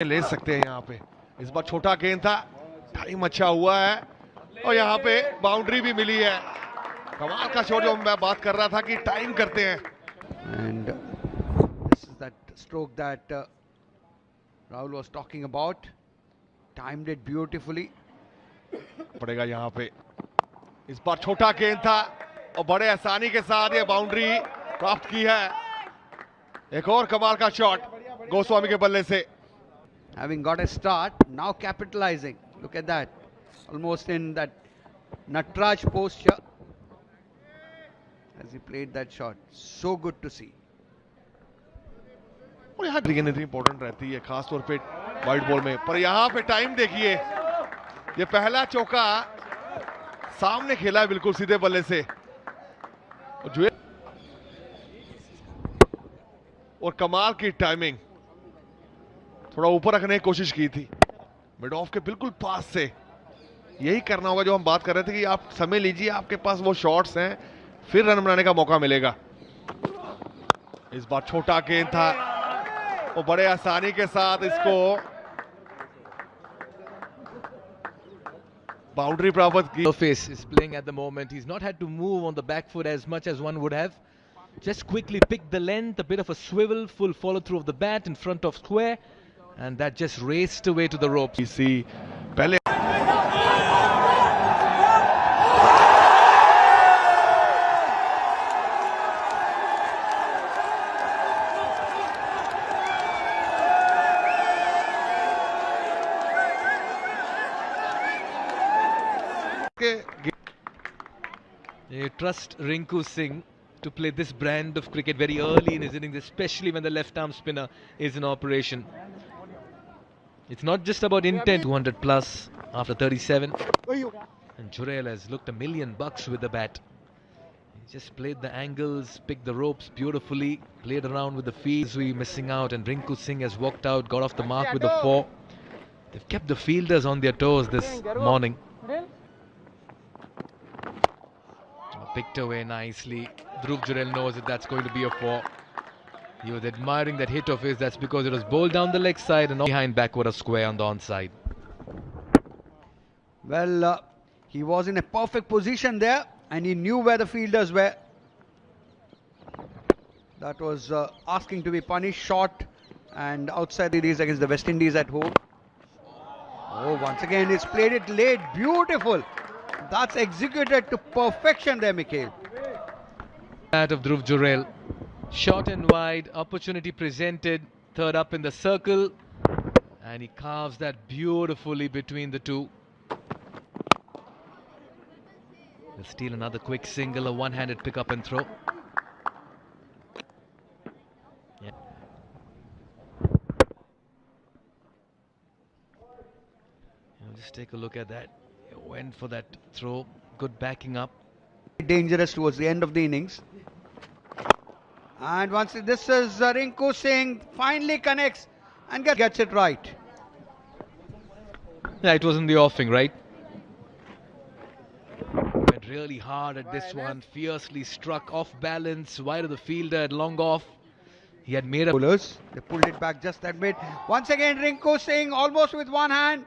ले सकते हैं यहाँ पे। इस बार छोटा गेंद था, टाइम अच्छा हुआ है और यहाँ पे बाउंड्री भी मिली है। कमाल का शॉट जो मैं बात कर रहा था कि टाइम करते हैं। And this is that stroke that Rahul was talking about. Timed it beautifully. पड़ेगा यहाँ पे। इस बार छोटा गेंद था और बड़े आसानी के साथ ये बाउंड्री प्राप्त की है। एक और कमाल का शॉट गोस्वामी के बल्ले से। Having got a start, now capitalizing. Look at that. Almost in that Natraj posture as he played that shot. So good to see. और यहाँ गेंद इंपॉर्टेंट रहती है खासतौर पे वाइड बॉल में। पर यहाँ पे टाइम देखिए, ये पहला चौका सामने खेला है बिल्कुल सीधे बल्ले से और कमाल की टाइमिंग। थोड़ा ऊपर रखने की कोशिश की थी मिड ऑफ के बिल्कुल पास से। यही करना होगा जो हम बात कर रहे थे कि आप समय लीजिए, आपके पास वो शॉट्स हैं, फिर रन बनाने का मौका मिलेगा। इस बार छोटा गेंद था और बड़े आसानी के साथ इसको बाउंड्री प्राप्त की। Face is playing at the moment. He's not had to move on the back foot as much as one would have. Just quickly picked the length, a bit of a swivel, full follow through of the bat in front of square, and that just raced away to the ropes. इसी पहले They trust Rinku Singh to play this brand of cricket very early in his innings, especially when the left-arm spinner is in operation. It's not just about intent. 200 plus after 37. And Jurel has looked $1,000,000 with the bat. He just played the angles, picked the ropes beautifully, played around with the fields. We missing out, and Rinku Singh has walked out, got off the mark with a 4. They've kept the fielders on their toes this morning. Picked away nicely. Dhruv Jurel knows that that's going to be a 4. He was admiring that hit of his. That's because it was bowled down the leg side and behind backward a square on the onside. Well, he was in a perfect position there and he knew where the fielders were. That was asking to be punished. Short and outside the series against the West Indies at home. Oh, once again he's played it late. Beautiful. That's executed to perfection there, Mikhail. That of Dhruv Jurel. Short and wide, opportunity presented, third up in the circle, and he carves that beautifully between the two. He'll steal another quick single, a one-handed pick up and throw. Yeah. Just take a look at that. He went for that throw, good backing up. Dangerous towards the end of the innings. And once this is Rinku Singh finally connects and gets it right. Yeah, it was in the offing, right? Went really hard at this one, fiercely struck off balance, wide of the fielder at long off. He had made a Bowlers, they pulled it back just that bit. Once again Rinku Singh almost with one hand,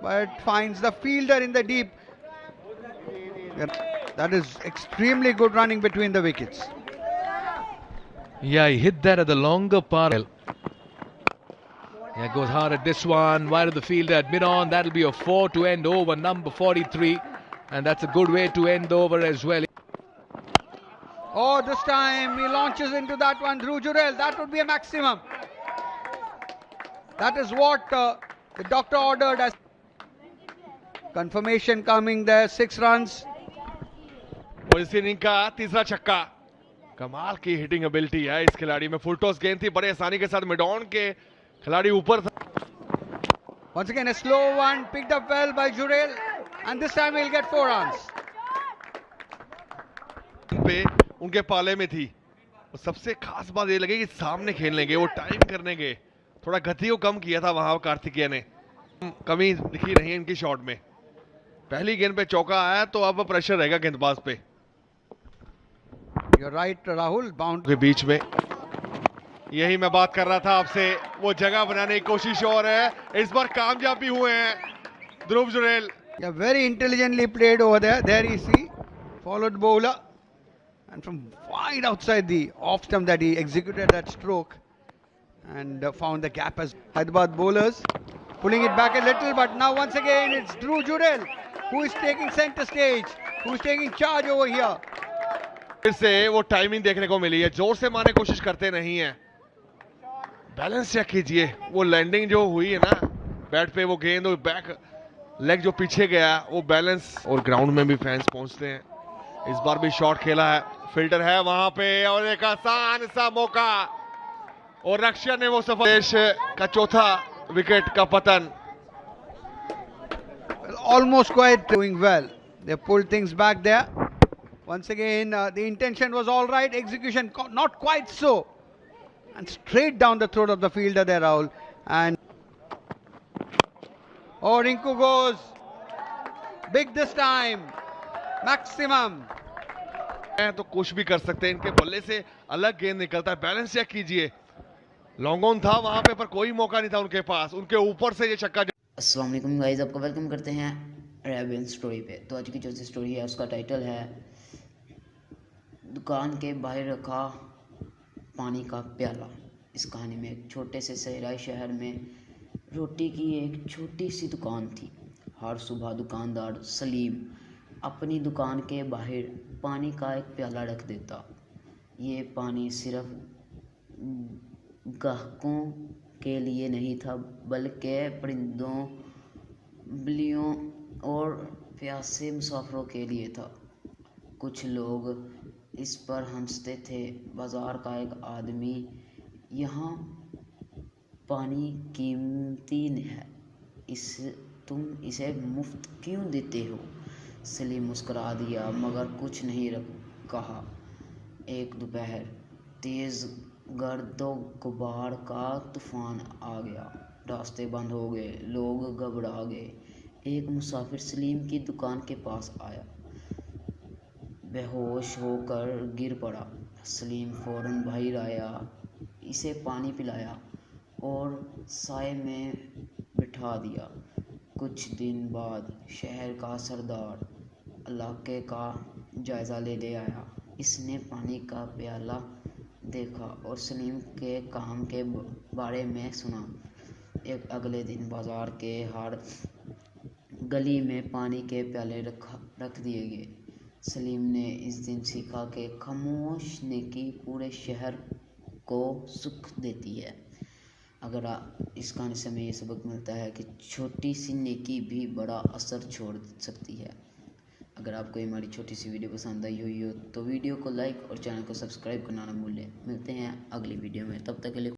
but finds the fielder in the deep. That is extremely good running between the wickets. Yeah, he hit that at the longer part. Yeah, goes hard at this one, wide of the fielder at mid-on. That'll be a 4 to end over, number 43. And that's a good way to end over as well. Oh, this time he launches into that one, Dhruv Jurel. That would be a maximum. That is what the doctor ordered as confirmation coming there, 6 runs. और इस inning का तीसरा छक्का। कमाल की hitting ability है इस खिलाड़ी में। फुल टॉस गेंद थी, बड़े आसानी के साथ मिड ऑन के खिलाड़ी ऊपर था। Once again a slow one picked up well by Jurel, and this time he'll get 4 runs. पे उनके पाले में थी। और सबसे खास बात ये लगी कि सामने खेलने गए, वो टाइम करने गए, थोड़ा गति को कम किया था वहां कार्तिकेय ने। कमी दिखी नहीं इनकी शॉट में। पहली गेंद पे चौका आया तो अब प्रेशर रहेगा गेंदबाज पे। You're right, Rahul. Bound के बीच में यही मैं बात कर रहा था आपसे, वो जगह बनाने की कोशिश और है, इस बार कामयाब भी हुए हैं ध्रुव Jurel. Yeah, very intelligently played over there. There you see, followed bowler, and from wide outside the off stump that he executed that stroke, and found the gap as Hyderabad bowlers pulling it back a little. But now once again it's Dhruv Jurel who is taking center stage, who is taking charge over here. फिर से वो timing देखने को मिली है, जोर से मारने की कोशिश करते नहीं है। बैलेंस चेक कीजिए, वो लैंडिंग जो हुई है ना बैट पे, वो गेंद और बैक लेग जो पीछे गया, वो बैलेंस। और ग्राउंड में भी फैंस पहुंचते हैं। इस बार भी शॉट खेला है, फिल्टर है वहां पे, और एक आसान सा मौका, और रक्षा ने वो सफल। देश का चौथा विकेट का पतन। Well, almost quite doing well. They pulled things back there. Once again, the intention was all right, execution not quite so. And straight down the throat of the fielder there, Rahul. And oh, Rinku goes big this time. Maximum. तो कुछ भी कर सकते हैं, इनके बल्ले से अलग गेंद निकलता है। बैलेंस चेक कीजिए, लॉन्ग ऑन था वहां पे, पर कोई मौका नहीं था उनके पास। उनके ऊपर से ये छक्का। अस्सलाम वालेकुम गाइस, आपको वेलकम करते हैं रेबेन स्टोरी पे। तो आज की जो स्टोरी है उसका टाइटल है दुकान के बाहर रखा पानी का प्याला। इस कहानी में एक छोटे से सहराई शहर में रोटी की एक छोटी सी दुकान थी। हर सुबह दुकानदार सलीम अपनी दुकान के बाहर पानी का एक प्याला रख देता। ये पानी सिर्फ ग्राहकों के लिए नहीं था, बल्कि परिंदों, बिल्लियों और प्यासे मुसाफिरों के लिए था। कुछ लोग इस पर हंसते थे। बाजार का एक आदमी, यहाँ पानी कीमती है, तुम इसे मुफ्त क्यों देते हो? सलीम मुस्कुरा दिया मगर कुछ नहीं कहा। एक दोपहर तेज़ गर्दो गुबार का तूफान आ गया। रास्ते बंद हो गए, लोग घबरा गए। एक मुसाफिर सलीम की दुकान के पास आया, बेहोश होकर गिर पड़ा। सलीम फौरन बाहर आया, इसे पानी पिलाया और साए में बिठा दिया। कुछ दिन बाद शहर का सरदार इलाके का जायज़ा ले आया। इसने पानी का प्याला देखा और सलीम के काम के बारे में सुना। एक अगले दिन बाजार के हर गली में पानी के प्याले रख दिए गए। सलीम ने इस दिन सीखा कि खामोश नेकी पूरे शहर को सुख देती है। अगर इस कहानी से हमें ये सबक मिलता है कि छोटी सी नेकी भी बड़ा असर छोड़ सकती है। अगर आपको हमारी छोटी सी वीडियो पसंद आई हुई हो तो वीडियो को लाइक और चैनल को सब्सक्राइब करना ना भूलें। मिलते हैं अगली वीडियो में, तब तक के लिए।